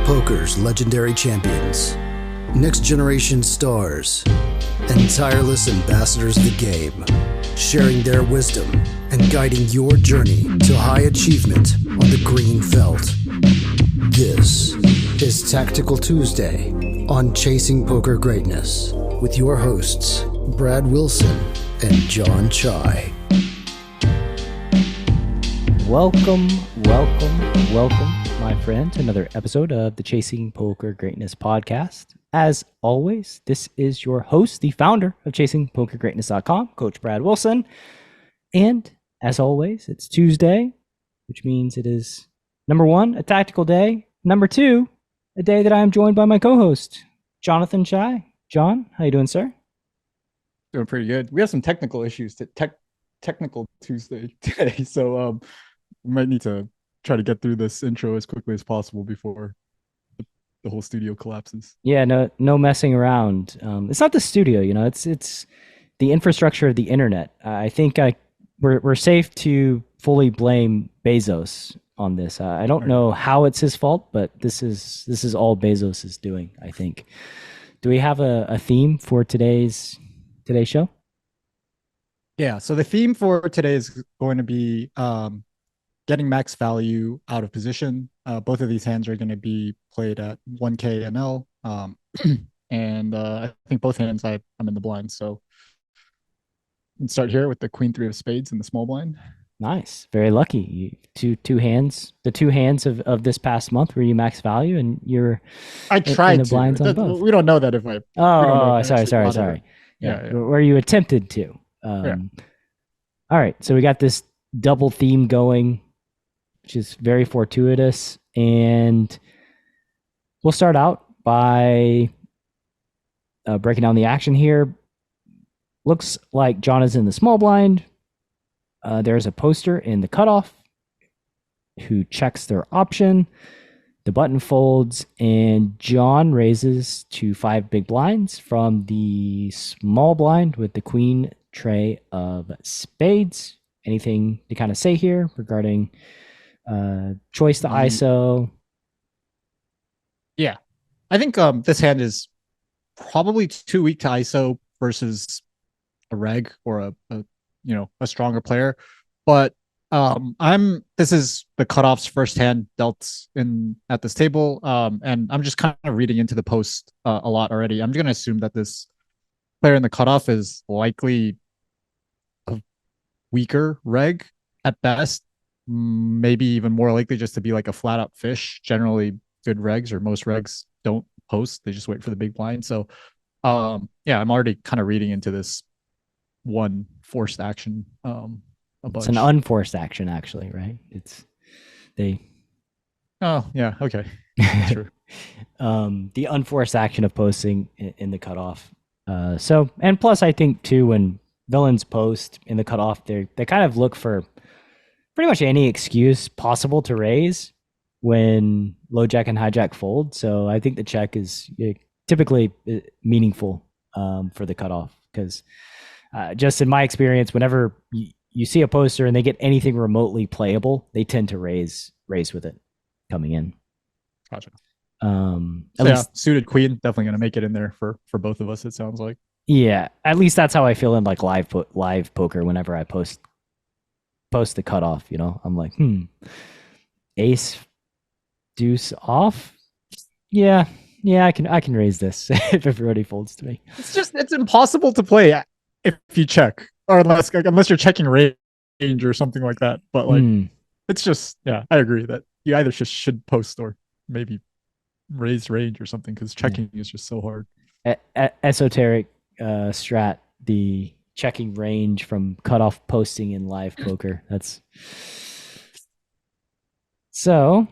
Poker's legendary champions, next generation stars, and tireless ambassadors of the game, sharing their wisdom and guiding your journey to high achievement on the green felt. This is Tactical Tuesday on Chasing Poker Greatness with your hosts, Brad Wilson and Jon Chai. Welcome, my friend, to another episode of the Chasing Poker Greatness podcast. As always, this is your host, the founder of ChasingPokerGreatness.com, Coach Brad Wilson. And as always, it's Tuesday, which means it is number one, a tactical day. Number two, a day that I am joined by my co-host, Jonathan Chai. John, how you doing, sir? Doing pretty good. We have some technical issues technical Tuesday today, so we might need to try to get through this intro as quickly as possible before the whole studio collapses. Yeah, no messing around. It's not the studio, it's the infrastructure of the internet. I think we're safe to fully blame Bezos on this. I don't know how it's his fault, but this is all Bezos is doing, I think. Do we have a theme for today's show? Yeah, so the theme for today is going to be getting max value out of position. Both of these hands are going to be played at 1K ML. And I think both hands I'm in the blind. So let's start here with the Queen 3 of spades in the small blind. Nice. Very lucky. Two hands, the two hands of this past month where you max value and you're I tried in the to. blinds on both. We don't know that if I... Sorry. Yeah. Where you attempted to. Yeah. All right. So we got this double theme going, which is very fortuitous. And we'll start out by breaking down the action here. Looks like John is in the small blind. There's a poster in the cutoff who checks their option. The button folds, and John raises to 5 big blinds from the small blind with the queen tray of spades. Anything to kind of say here regarding choice to ISO? Yeah, I think this hand is probably too weak to ISO versus a reg or a stronger player. But this is the cutoff's first hand dealt in at this table, and I'm just kind of reading into the post a lot already. I'm going to assume that this player in the cutoff is likely a weaker reg at best, maybe even more likely just to be like a flat out fish. Generally, good regs or most regs don't post; they just wait for the big blind. So, I'm already kind of reading into this one forced action. It's an unforced action, actually, right? Oh yeah, okay, true. The unforced action of posting in the cutoff. And plus, I think too, when villains post in the cutoff, they kind of look for pretty much any excuse possible to raise when low jack and hijack fold. So I think the check is typically meaningful for the cutoff, because just in my experience, whenever you see a poster and they get anything remotely playable, they tend to raise with it coming in. Gotcha. At least suited queen definitely going to make it in there for both of us, it sounds like. Yeah, at least that's how I feel in like live poker. Whenever I post the cutoff, I'm like, ace deuce off. Yeah, I can raise this if everybody folds to me. It's impossible to play if you check, or unless you're checking range or something like that. But it's just, I agree that you either just should post or maybe raise range or something, because checking is just so hard. Esoteric strat, the checking range from cutoff posting in live poker. That's so.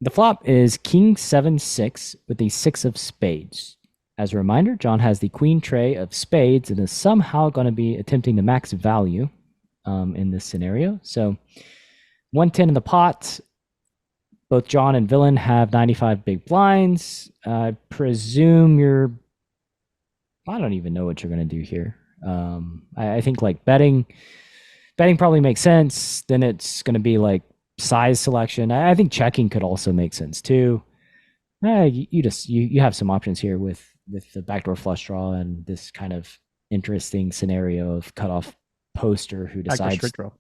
The flop is King 7-6 with a 6 of spades. As a reminder, John has the queen tray of spades and is somehow going to be attempting to max value in this scenario. So 110 in the pot. Both John and Villain have 95 big blinds. I presume I don't even know what you're going to do here. I think like betting probably makes sense. Then it's going to be like size selection. I think checking could also make sense too. You have some options here with the backdoor flush draw and this kind of interesting scenario of cutoff poster who decides. Straight draw.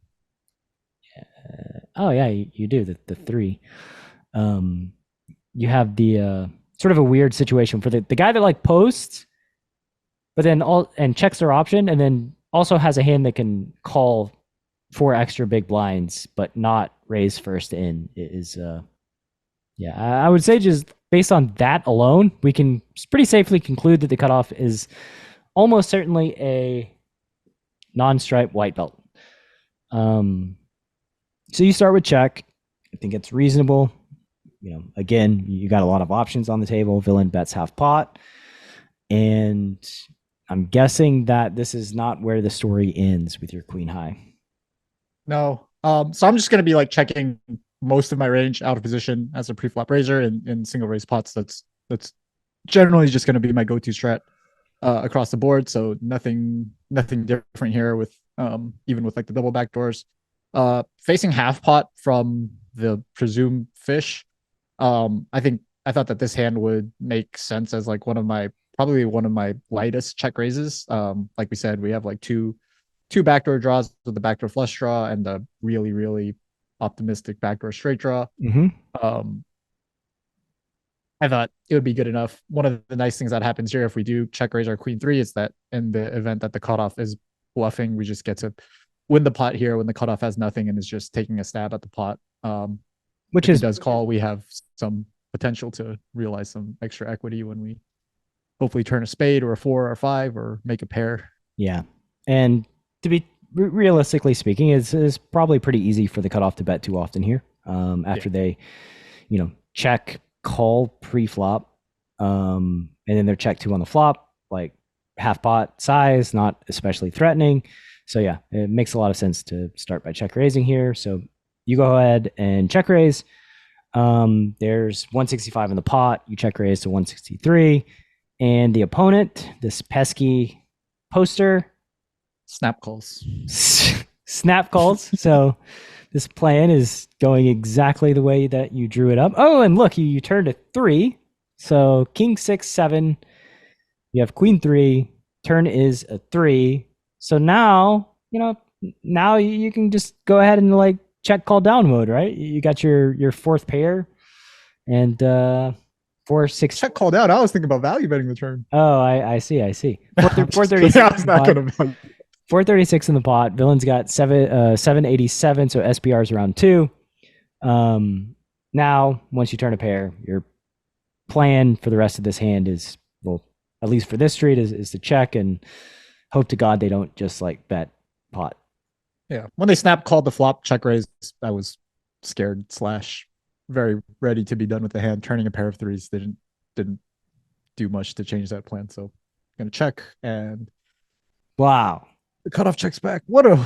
Oh yeah, you do the three. You have the sort of a weird situation for the guy that like posts, but then checks their option, and then also has a hand that can call 4 extra big blinds, but not raise first in. I would say just based on that alone, we can pretty safely conclude that the cutoff is almost certainly a non-stripe white belt. So you start with check. I think it's reasonable. Again, you got a lot of options on the table. Villain bets half pot. And I'm guessing that this is not where the story ends with your queen high. No. So I'm just going to be like checking most of my range out of position as a pre-flop raiser in single raise pots. That's generally just going to be my go-to strat across the board. So nothing different here with even with like the double backdoors. Facing half pot from the presumed fish. I thought that this hand would make sense as like probably one of my lightest check raises. Like we said, we have like two backdoor draws with the backdoor flush draw and the really, really optimistic backdoor straight draw. Mm-hmm. I thought it would be good enough. One of the nice things that happens here if we do check raise our queen 3 is that in the event that the cutoff is bluffing, we just get to win the pot here when the cutoff has nothing and is just taking a stab at the pot. Which if it does call, we have some potential to realize some extra equity when we hopefully turn a spade or a 4 or a 5 or make a pair. Yeah. And to be realistically speaking, it's probably pretty easy for the cutoff to bet too often here. After they, check, call pre-flop, and then they're check 2 on the flop, like half pot size, not especially threatening. So yeah, it makes a lot of sense to start by check raising here. So you go ahead and check raise. There's 165 in the pot. You check raise to 163. And the opponent, this pesky poster, snap calls. Snap calls. So this plan is going exactly the way that you drew it up. Oh, and look, you turned a 3. So king 6, 7. You have queen 3. Turn is a 3. So now, now you can just go ahead and like check call down mode, right? You got your fourth pair and 4, 6. Check call down. I was thinking about value betting the turn. Oh, I see. 436. I was not going to. 436 in the pot. Villain's got 787, so SPR is around 2. Now, once you turn a pair, your plan for the rest of this hand is, well, at least for this street, is to check and hope to God they don't just like bet pot. Yeah. When they snap called the flop check raise, I was scared / very ready to be done with the hand. Turning a pair of 3s didn't do much to change that plan. So I'm gonna check and wow. The cutoff checks back. What a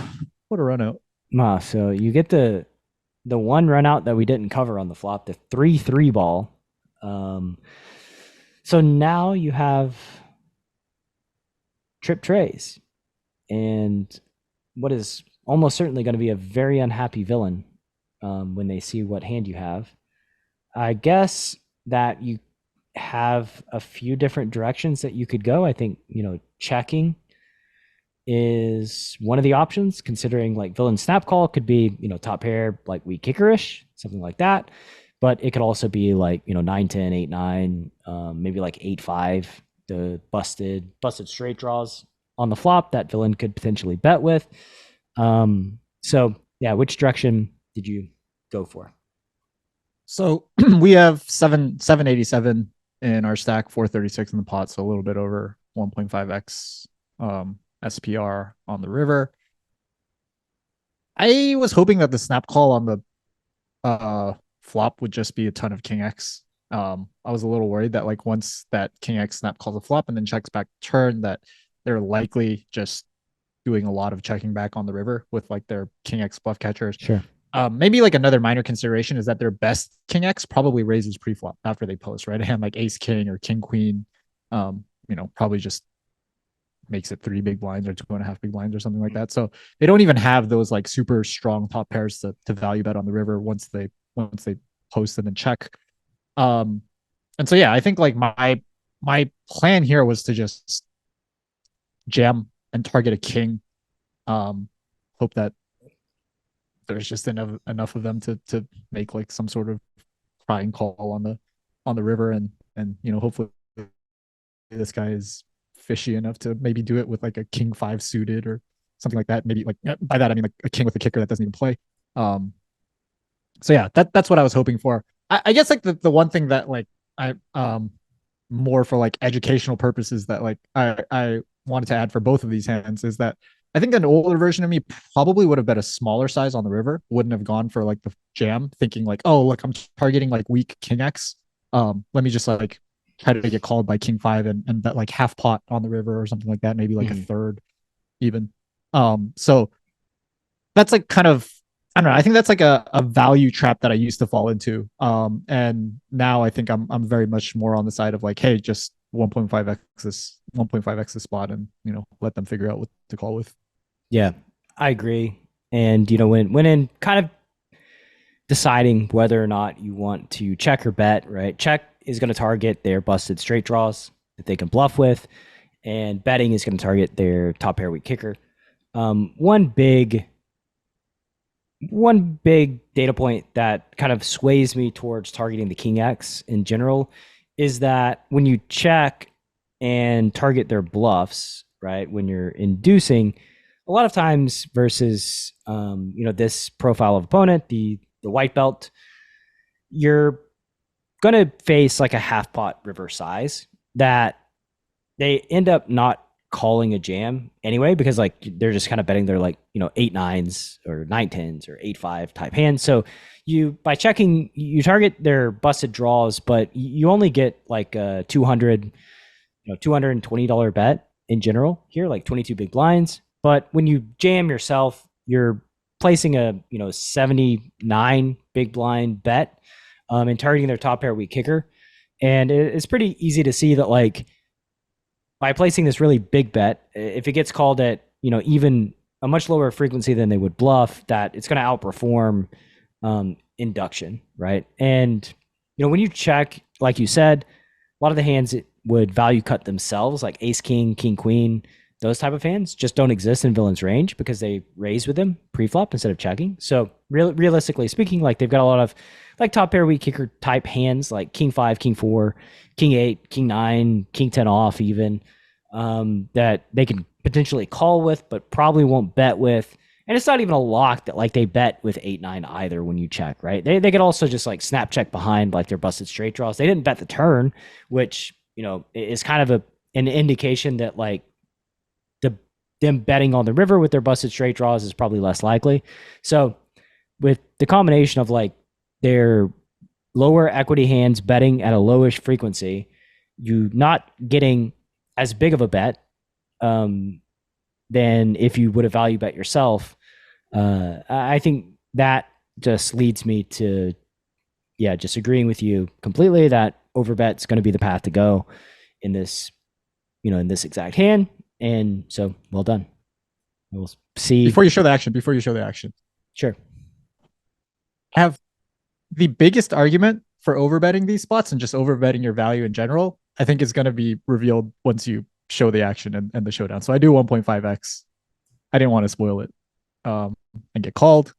run out. So you get the one run out that we didn't cover on the flop, the 3-3 ball. So now you have trip trays and what is almost certainly going to be a very unhappy villain when they see what hand you have. I guess that you have a few different directions that you could go. I think, checking is one of the options, considering like villain snap call could be, top pair, like weak kickerish, something like that. But it could also be like, 9-10, 8-9, maybe like 8-5, the busted straight draws on the flop that villain could potentially bet with. So yeah, which direction did you go for? So we have 787 in our stack, 436 in the pot, so a little bit over 1.5x SPR on the river. I was hoping that the snap call on the flop would just be a ton of king X. I was a little worried that like once that king X snap calls a flop and then checks back turn, that they're likely just doing a lot of checking back on the river with like their king X bluff catchers. Sure. Maybe like another minor consideration is that their best king X probably raises pre-flop after they post, right? A hand like ace king or king queen, probably just makes it 3 big blinds or 2.5 big blinds or something like that. So they don't even have those like super strong top pairs to value bet on the river once they post and then check. And so yeah, I think like my plan here was to just jam and target a king. Hope that there's just enough of them to make like some sort of crying call on the river, and hopefully this guy is fishy enough to maybe do it with like a king 5 suited or something like that. Maybe like by that I mean like a king with a kicker that doesn't even play. So yeah, that's what I was hoping for. I guess like the one thing that like I more for like educational purposes that like I wanted to add for both of these hands is that I think an older version of me probably would have bet a smaller size on the river, wouldn't have gone for like the jam, thinking like, oh, look, I'm targeting like weak king X. Let me just like try to get called by king 5 and bet like half pot on the river or something like that, maybe like a third even. So that's like kind of, I don't know, I think that's like a value trap that I used to fall into. And now I think I'm very much more on the side of like, hey, just 1.5x this spot and let them figure out what to call with. Yeah, I agree. And when in kind of deciding whether or not you want to check or bet, right? Check is going to target their busted straight draws that they can bluff with, and betting is going to target their top pair weak kicker. One big data point that kind of sways me towards targeting the king X in general is that when you check and target their bluffs, right, when you're inducing, a lot of times versus this profile of opponent, the white belt, you're going to face like a half pot river size that they end up not calling a jam anyway, because like they're just kind of betting their like 8-9s or 9-10s or 8-5 type hands. So you, by checking, you target their busted draws, but you only get like a $220 bet in general here, like 22 big blinds. But when you jam yourself, you're placing a 79 big blind bet and targeting their top pair weak kicker. And it's pretty easy to see that like by placing this really big bet, if it gets called at even a much lower frequency than they would bluff, that it's going to outperform induction, right? And when you check, like you said, a lot of the hands it would value cut themselves, like ace king, king queen, those type of hands just don't exist in villain's range because they raise with them pre-flop instead of checking. So realistically speaking, like they've got a lot of like top pair weak kicker type hands, like king 5, king 4, king 8, king 9, king 10 off even, that they can potentially call with, but probably won't bet with. And it's not even a lock that like they bet with 8-9 either when you check, right? They could also just like snap check behind like their busted straight draws. They didn't bet the turn, which is kind of an indication that like them betting on the river with their busted straight draws is probably less likely. So with the combination of like their lower equity hands betting at a lowish frequency, you not getting as big of a bet than if you would have value bet yourself. I think that just leads me to, just agreeing with you completely that overbet's going to be the path to go in this, in this exact hand. And so, well done. We'll see. Before you show the action. Sure. I have the biggest argument for overbetting these spots and just overbetting your value in general, I think is going to be revealed once you show the action and the showdown. So I do 1.5x. I didn't want to spoil it and get called.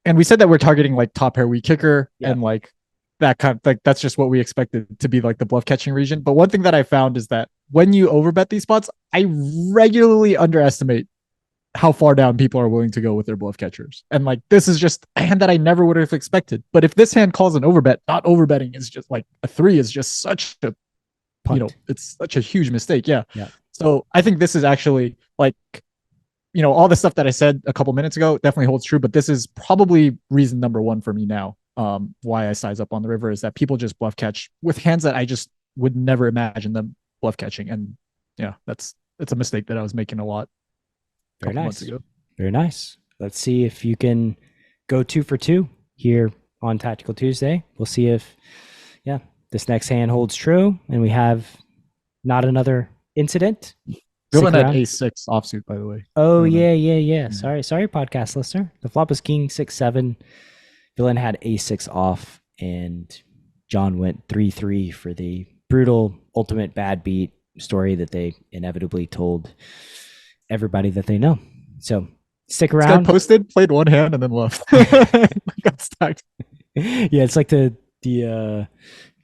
And we said that we're targeting like top pair weak kicker and like that kind of like that's just what we expected to be like the bluff catching region. But one thing that I found is that when you overbet these spots, I regularly underestimate how far down people are willing to go with their bluff catchers. And like this is just a hand that I never would have expected. But if this hand calls an overbet, not overbetting is just like a 3 is just such a punt. It's such a huge mistake. Yeah. So I think this is actually like all the stuff that I said a couple minutes ago definitely holds true, but this is probably reason number 1 for me now. Why I size up on the river is that people just bluff catch with hands that I just would never imagine them bluff catching. And it's a mistake that I was making a lot. Very nice. Very nice. Let's see if you can go 2 for 2 here on Tactical Tuesday. We'll see if, this next hand holds true and we have, not another incident. Villain had A6 offsuit, by the way. Oh, yeah. Sorry, podcast listener. The flop was king 6-7. Villain had A6 off, and John went 3-3 for the brutal ultimate bad beat story that they inevitably told everybody that they know. So stick around. This guy posted, played one hand, and then left. Got stacked. Yeah, it's like the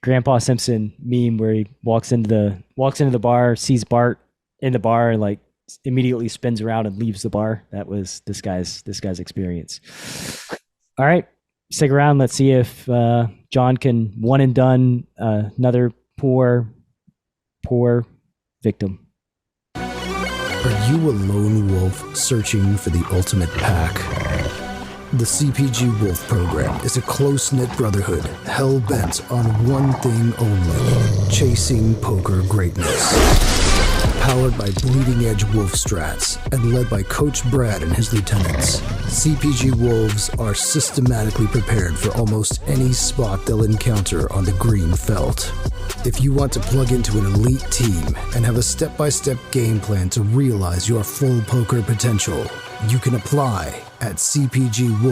Grandpa Simpson meme where he walks into the bar, sees Bart in the bar, and like immediately spins around and leaves the bar. That was this guy's experience. All right, stick around. Let's see if John can one and done another poor victim. Are you a lone wolf searching for the ultimate pack? The CPG Wolf program is a close-knit brotherhood hell-bent on one thing only: chasing poker greatness. Powered by bleeding-edge wolf strats and led by Coach Brad and his lieutenants, CPG Wolves are systematically prepared for almost any spot they'll encounter on the green felt. If you want to plug into an elite team and have a step-by-step game plan to realize your full poker potential, you can apply at cpgwolves.com.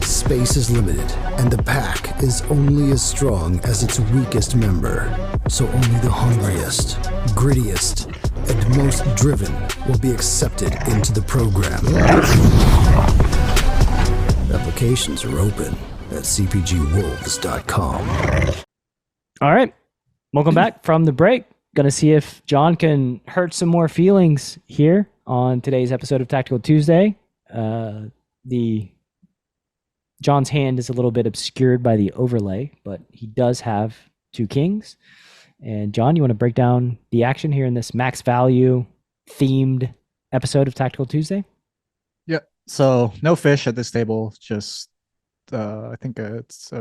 Space is limited, and the pack is only as strong as its weakest member. So only the hungriest, grittiest, and most driven will be accepted into the program. Applications are open at cpgwolves.com. All right. Welcome back from the break. Going to see if John can hurt some more feelings here on today's episode of Tactical Tuesday. John's hand is a little bit obscured by the overlay, but he does have two kings. And John, you want to break down the action here in this max value themed episode of Tactical Tuesday? Yeah. So no fish at this table. Just I think it's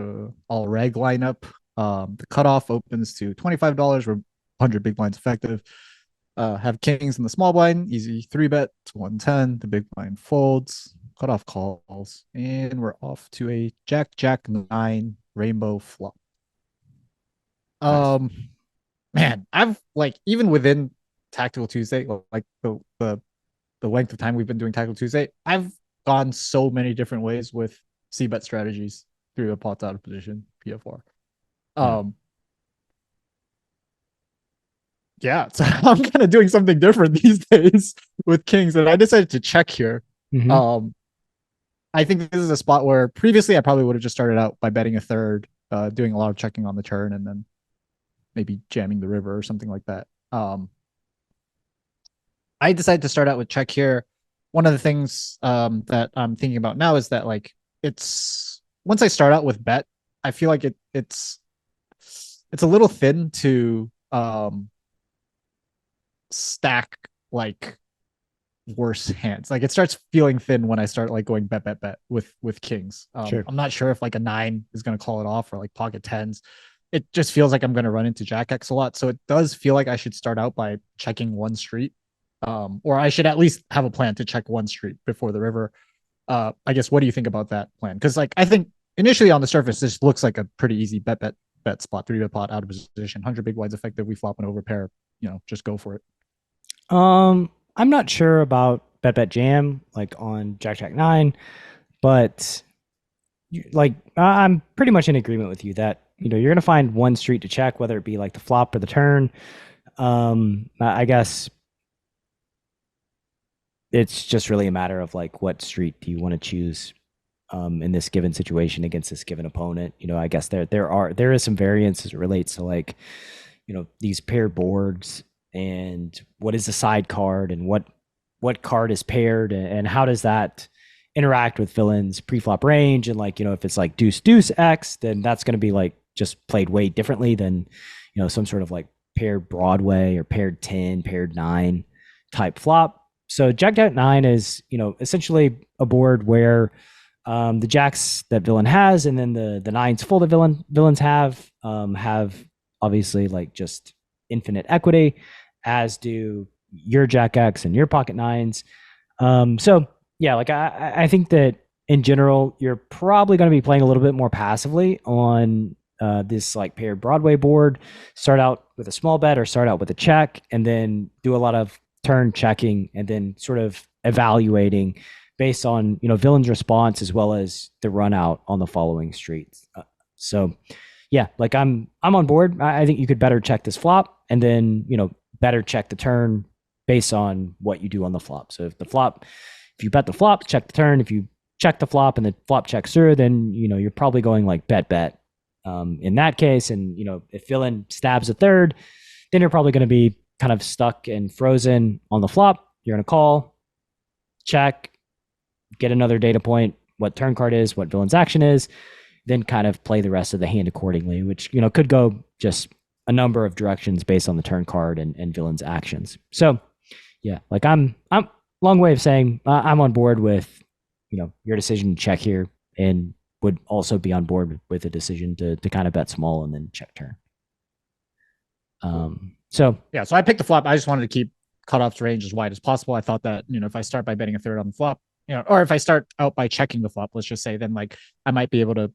all reg lineup. The cutoff opens to $25. We're 100 big blinds effective. Have kings in the small blind, easy 3-bet to 110. The big blind folds, cutoff calls, and we're off to a Jack 9 rainbow flop. Nice. Man, I've like, even within Tactical Tuesday, like the length of time we've been doing Tactical Tuesday, I've gone so many different ways with c-bet strategies through the pots out of position PFR. Yeah, so I'm kind of doing something different these days with kings, and I decided to check here. Mm-hmm. I think this is a spot where previously I probably would have just started out by betting a third, doing a lot of checking on the turn, and then maybe jamming the river or something like that. I decided to start out with check here. One of the things that I'm thinking about now is that, like, it's once I start out with bet, I feel like it's a little thin to stack like worse hands. Like, it starts feeling thin when I start like going bet with kings. Sure. I'm not sure if like a 9 is going to call it off, or like pocket 10s. It just feels like I'm going to run into Jack X a lot. So it does feel like I should start out by checking one street, or I should at least have a plan to check one street before the river. I guess, what do you think about that plan? Because, like, I think initially on the surface, this looks like a pretty easy bet spot, 3-bet pot out of position, 100 big blinds effective. We flop an overpair, just go for it. I'm not sure about bet jam like on Jack 9, but like I'm pretty much in agreement with you that you're going to find one street to check, whether it be like the flop or the turn. I guess it's just really a matter of like, what street do you want to choose in this given situation against this given opponent. I guess there is some variance as it relates to, like, these paired boards and what is the side card and what card is paired, and how does that interact with villain's pre-flop range. And, like, if it's like deuce X, then that's going to be like just played way differently than some sort of like paired Broadway or paired 10, paired 9 type flop. So Jack 9 is essentially a board where the jacks that villain has, and then the 9s full that villains have obviously like just infinite equity, as do your Jack X and your pocket 9s. So yeah, like I think that in general, you're probably going to be playing a little bit more passively on this like paired Broadway board, start out with a small bet or start out with a check, and then do a lot of turn checking and then sort of evaluating based on, villain's response as well as the run out on the following streets. So yeah, like I'm on board. I think you could better check this flop and then, better check the turn based on what you do on the flop. So if you bet the flop, check the turn. If you check the flop and the flop checks through, then, you're probably going like bet in that case. And, if villain stabs a third, then you're probably going to be kind of stuck and frozen on the flop. You're going to call, check, get another data point, what turn card is, what villain's action is, then kind of play the rest of the hand accordingly, which, could go just a number of directions based on the turn card and villain's actions. So yeah, like I'm long way of saying I'm on board with, your decision to check here, and would also be on board with a decision to kind of bet small and then check turn. So I picked the flop. I just wanted to keep cutoff's range as wide as possible. I thought that, if I start by betting a third on the flop, or if I start out by checking the flop, let's just say, then like I might be able to,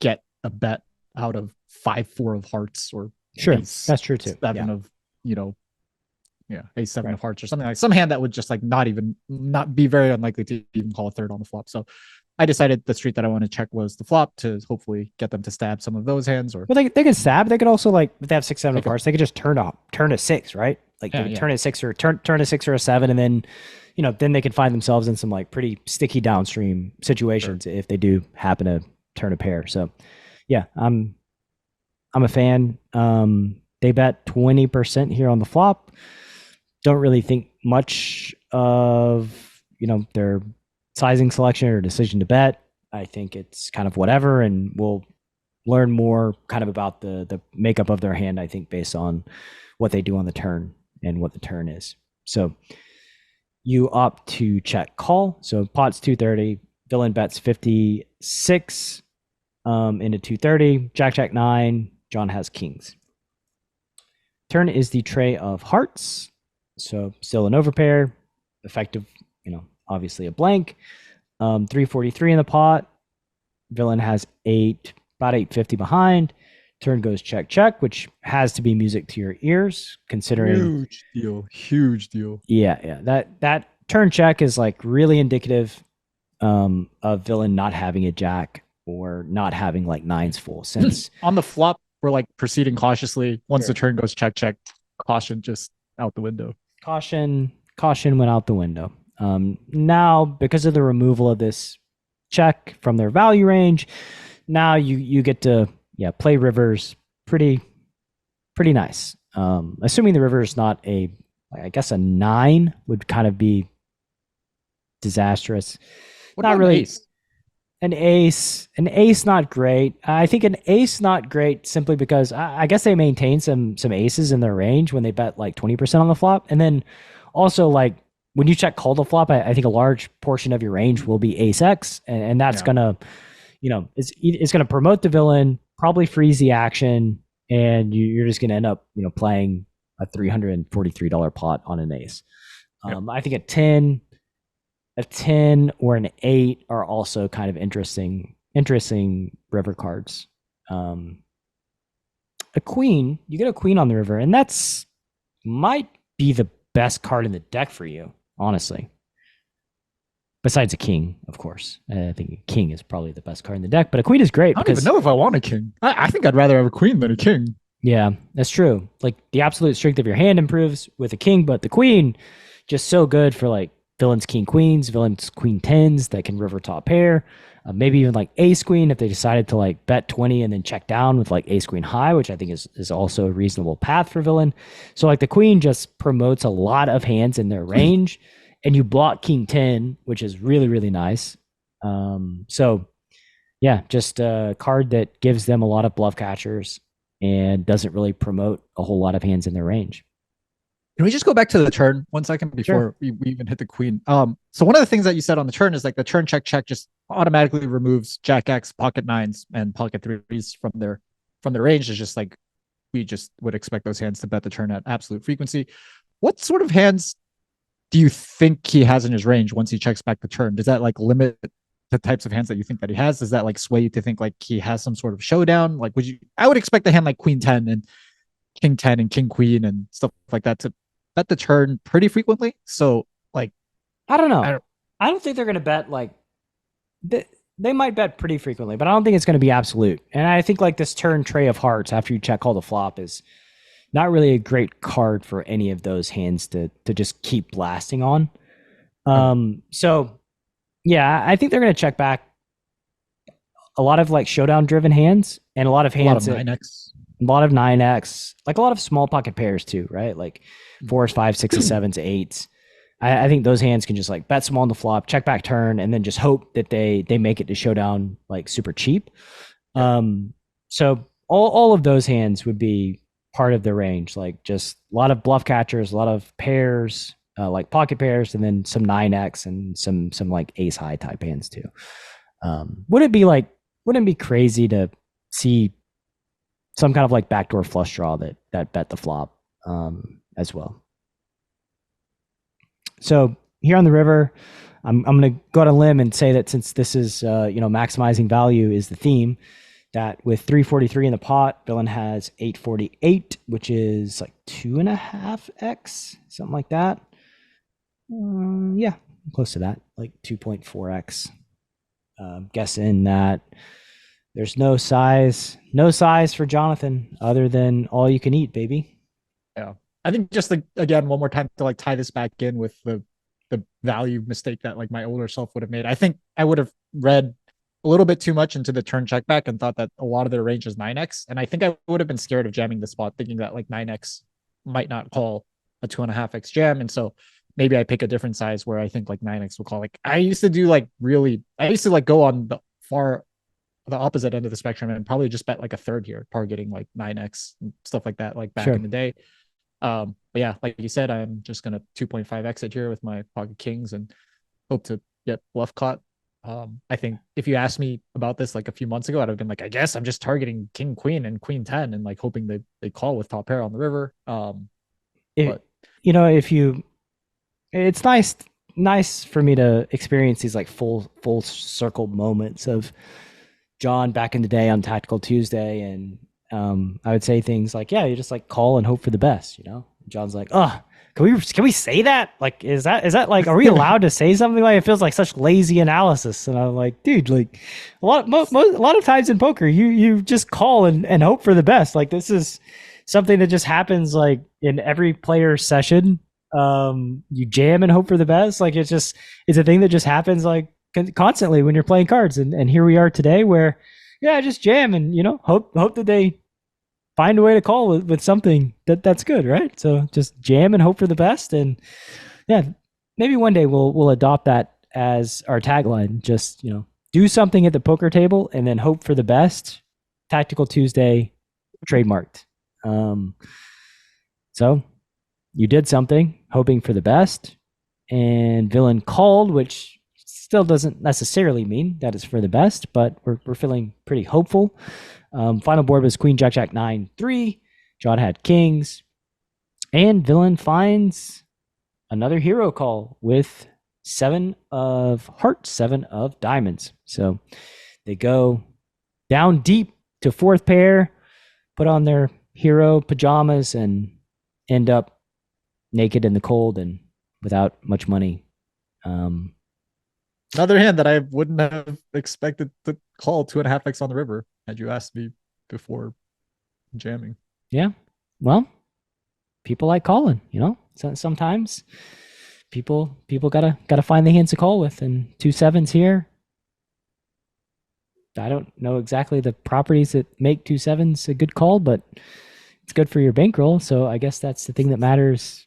get a bet out of 5-4 of hearts, or sure, that's true too. 7 of, ace-7 of hearts, or something like some hand that would just like not be very unlikely to even call a third on the flop. So I decided the street that I want to check was the flop to hopefully get them to stab some of those hands. Or well, they can stab. They could also, like, if they have 6-7 of hearts, they could just turn a 6, right? Like turn a 6 or turn a 6 or a 7, and then then they could find themselves in some like pretty sticky downstream situations if they do happen to turn a pair. So yeah, I'm a fan. They bet 20% here on the flop. Don't really think much of their sizing selection or decision to bet. I think it's kind of whatever, and we'll learn more kind of about the makeup of their hand, I think, based on what they do on the turn and what the turn is. So you opt to check call. So pot's 230, villain bets 56 into 230, jack 9, John has kings. Turn is the tray of hearts. So still an overpair, effective, obviously a blank. 343 in the pot. Villain has about 850 behind. Turn goes check, which has to be music to your ears, considering huge deal. Yeah. That turn check is like really indicative of villain not having a jack or not having like nines full. Since on the flop, we're like proceeding cautiously. Once the turn goes check, caution just out the window. Caution went out the window. Now, because of the removal of this check from their value range, now you get to play rivers pretty nice. Assuming the river is not a 9 would kind of be disastrous. What not about really. An ace, not great. I think an ace not great simply because I guess they maintain some aces in their range when they bet like 20% on the flop, and then also like when you check call the flop, I think a large portion of your range will be ace X, and that's gonna, it's gonna promote the villain, probably freeze the action, and you're just gonna end up playing a $343 pot on an ace. I think a 10 or an 8 are also kind of interesting river cards. A queen, you get a queen on the river, and that's might be the best card in the deck for you, honestly. Besides a king, of course. I think a king is probably the best card in the deck, but a queen is great. I don't even know if I want a king. I think I'd rather have a queen than a king. Yeah, that's true. Like the absolute strength of your hand improves with a king, but the queen just so good for like villains king queens, villains queen 10s that can river top pair, maybe even like ace queen if they decided to like bet 20 and then check down with like ace queen high, which I think is also a reasonable path for villain. So like the queen just promotes a lot of hands in their range, and you block king 10, which is really, really nice. So yeah, just a card that gives them a lot of bluff catchers and doesn't really promote a whole lot of hands in their range. Can we just go back to the turn 1 second before we even hit the queen? So one of the things that you said on the turn is like the turn check just automatically removes jack X, pocket 9s, and pocket 3s from their range. Is just like we just would expect those hands to bet the turn at absolute frequency. What sort of hands do you think he has in his range once he checks back the turn? Does that like limit the types of hands that you think that he has? Does that like sway you to think like he has some sort of showdown? Like, I would expect a hand like Queen 10 and King 10 and King Queen and stuff like that to bet the turn pretty frequently. So like, I don't know. I don't think they're going to bet like they might bet pretty frequently, but I don't think it's going to be absolute. And I think like this turn tray of hearts after you check call the flop is not really a great card for any of those hands to just keep blasting on. So yeah, I think they're going to check back a lot of like showdown driven hands and a lot of hands. A lot of 9x. A lot of 9x, like a lot of small pocket pairs too, right? Like 4s, 5s, 6s, 7s, 8s. I think those hands can just like bet small on the flop, check back turn, and then just hope that they make it to showdown like super cheap. So all of those hands would be part of the range, like just a lot of bluff catchers, a lot of pairs, like pocket pairs, and then some 9x and some like ace high type hands too. Wouldn't it be crazy to see some kind of like backdoor flush draw that bet the flop as well. So here on the river, I'm going to go on a limb and say that since this is maximizing value is the theme, that with 343 in the pot, villain has 848, which is like 2.5x, something like that. Yeah, close to that, like 2.4x. Guessing that there's no size for Jonathan other than all you can eat, baby. Yeah. I think just like, again, one more time to like tie this back in with the value mistake that like my older self would have made. I think I would have read a little bit too much into the turn check back and thought that a lot of their range is 9x. And I think I would have been scared of jamming the spot, thinking that like 9x might not call a 2.5x jam. And so maybe I pick a different size where I think like 9x will call. Like I used to like go on the opposite end of the spectrum and probably just bet like a third here, targeting like 9x and stuff like that, like back in the day. But yeah, like you said, I'm just gonna 2.5x it here with my pocket kings and hope to get bluff caught. I think if you asked me about this like a few months ago, I'd have been like, I guess I'm just targeting king queen and queen 10 and like hoping they call with top pair on the river. It's nice for me to experience these like full circle moments of John back in the day on Tactical Tuesday, and I would say things like, yeah, you just like call and hope for the best, John's like, oh, can we say that? Like, is that like, are we allowed to say something like it feels like such lazy analysis? And I'm like, dude, like a lot of times in poker, you just call and hope for the best. Like this is something that just happens like in every player session. You jam and hope for the best. Like it's a thing that just happens like constantly when you're playing cards. And here we are today where, yeah, just jam and, hope that they find a way to call with something that's good, right? So just jam and hope for the best. And yeah, maybe one day we'll adopt that as our tagline. Just, do something at the poker table and then hope for the best. Tactical Tuesday trademarked. So you did something hoping for the best, and villain called, which still doesn't necessarily mean that it's for the best, but we're feeling pretty hopeful. Final board was Queen, Jack, Jack, 9, 3. John had kings, and villain finds another hero call with 7 of hearts, 7 of diamonds. So they go down deep to fourth pair, put on their hero pajamas, and end up naked in the cold and without much money. Another hand that I wouldn't have expected to call 2.5x on the river had you asked me before jamming. Yeah. Well, people like calling, So sometimes people gotta find the hands to call with, and 2 7s here. I don't know exactly the properties that make 2 7s a good call, but it's good for your bankroll. So I guess that's the thing that matters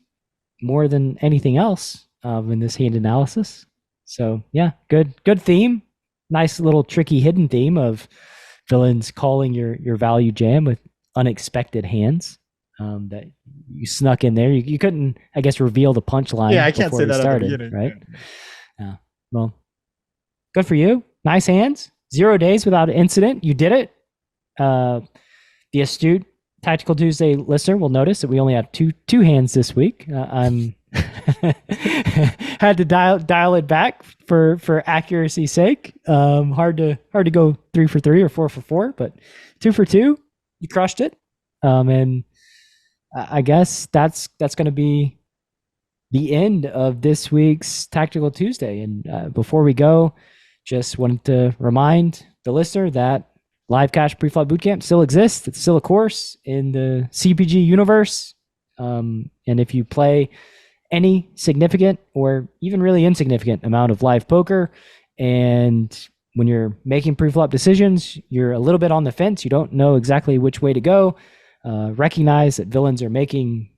more than anything else in this hand analysis. So yeah, good theme. Nice little tricky hidden theme of villains calling your value jam with unexpected hands that you snuck in there. You couldn't, I guess, reveal the punchline. Yeah, I can't say that started, at the beginning, right? Yeah. Well, good for you. Nice hands. 0 days without an incident. You did it. The astute Tactical Tuesday listener will notice that we only have two hands this week. I'm Had to dial it back for accuracy's sake. Hard to go 3 for 3 or 4 for 4, but 2 for 2, you crushed it. And I guess that's going to be the end of this week's Tactical Tuesday. And before we go, just wanted to remind the listener that Live Cash Preflop Bootcamp still exists. It's still a course in the CPG universe. And if you play any significant or even really insignificant amount of live poker, and when you're making preflop decisions, you're a little bit on the fence, you don't know exactly which way to go, recognize that villains are making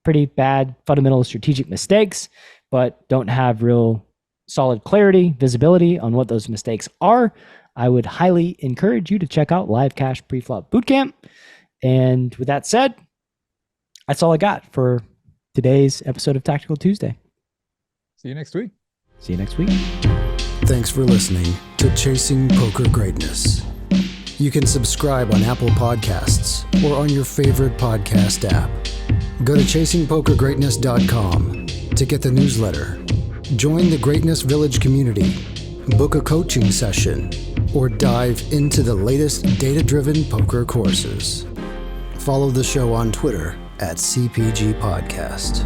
pretty bad fundamental strategic mistakes, but don't have real solid clarity, visibility on what those mistakes are, I would highly encourage you to check out Live Cash Preflop Bootcamp. And with that said, that's all I got for today's episode of Tactical Tuesday. See you next week. See you next week. Thanks for listening to Chasing Poker Greatness. You can subscribe on Apple Podcasts or on your favorite podcast app. Go to chasingpokergreatness.com to get the newsletter, join the Greatness Village community, book a coaching session, or dive into the latest data-driven poker courses. Follow the show on Twitter @CPG Podcast.